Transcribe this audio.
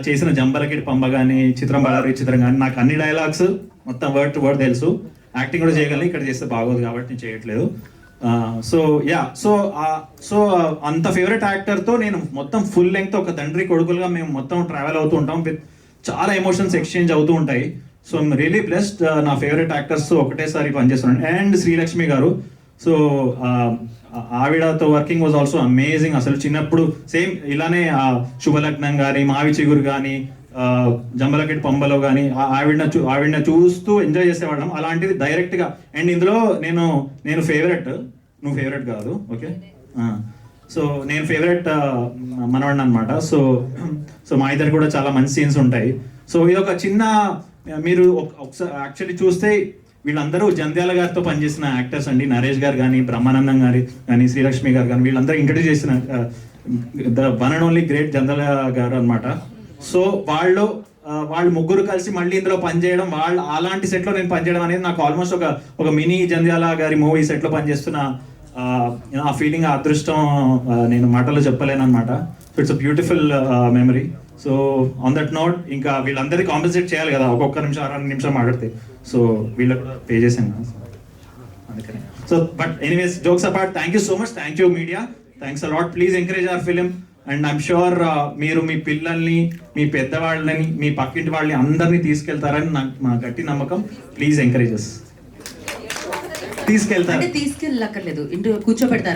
చేసిన జంబలకిడి పంబ కానీ చిత్రం బళారి చిత్రం కానీ నాకు అన్ని డైలాగ్స్ మొత్తం వర్డ్ టు వర్డ్ తెలుసు. యాక్టింగ్ కూడా చేయగలను, ఇక్కడ చేస్తే బాగోదు కాబట్టి నేను చేయట్లేదు. సో అంత ఫేవరెట్ యాక్టర్తో నేను మొత్తం ఫుల్ లెంగ్త్ ఒక తండ్రి కొడుకులుగా మేము మొత్తం ట్రావెల్ అవుతూ ఉంటాం. విత్ చాలా ఎమోషన్స్ ఎక్స్చేంజ్ అవుతూ ఉంటాయి. So I'm really blessed. నా ఫేవరెట్ యాక్టర్స్ ఒకటేసారి పనిచేస్తున్నాను. అండ్ శ్రీలక్ష్మి గారు, సో ఆవిడతో వర్కింగ్ వాజ్ ఆల్సో అమేజింగ్. అసలు చిన్నప్పుడు సేమ్ ఇలానే శుభలగ్నం కానీ మావి చిగురు కానీ జంబలకిడి పంబలో కానీ ఆవిడని చూస్తూ ఎంజాయ్ చేసేవాళ్ళం. అలాంటిది డైరెక్ట్గా. అండ్ ఇందులో నేను ఫేవరెట్, నువ్వు ఫేవరెట్ కాదు, ఓకే. సో నేను ఫేవరెట్ మనవాడిని అనమాట. సో మా ఇద్దరు కూడా చాలా మంచి సీన్స్ ఉంటాయి. సో ఇది ఒక చిన్న, మీరు ఒకసారి యాక్చువల్లీ చూస్తే వీళ్ళందరూ జంధ్యాల గారితో పనిచేసిన యాక్టర్స్ అండి. నరేష్ గారు కానీ, బ్రహ్మానందం గారి కానీ, శ్రీలక్ష్మి గారు కానీ, వీళ్ళందరూ ఇంట్రడ్యూస్ చేసిన the one and only great Jandhyala గారు అనమాట. సో వాళ్ళు ముగ్గురు కలిసి మళ్ళీ ఇందులో పనిచేయడం, వాళ్ళు అలాంటి సెట్లో నేను పనిచేయడం అనేది నాకు ఆల్మోస్ట్ ఒక మినీ జంధ్యాల గారి మూవీ సెట్లో పనిచేస్తున్న ఆ ఫీలింగ్, ఆ అదృష్టం నేను మాటల్లో చెప్పలేను అనమాట. So it's a beautiful memory. So on that note, ఇంకా వీళ్ళందరికీ కాంపెన్సేట్ చేయాలి కదా, ఒక్కొక్క నిమిషం 2 నిమిషం మాట్లాడితే. సో వీళ్ళకి కూడా పే చేశాను అందుకని. So but anyways, jokes apart, thank you so much. Thank you media, thanks a lot. Please encourage hour film. And I'm sure మీరు మీ పిల్లల్ని, మీ పెద్దవాళ్ళని, మీ పక్కింటి వాళ్ళని అందరినీ తీసుకెళ్తారని మా గట్టి నమ్మకం. Please encourages. తీసుకెళ్తారు, తీసుకెళ్ళక్కర్లేదు, ఇంటూ కూర్చోబెడతారు.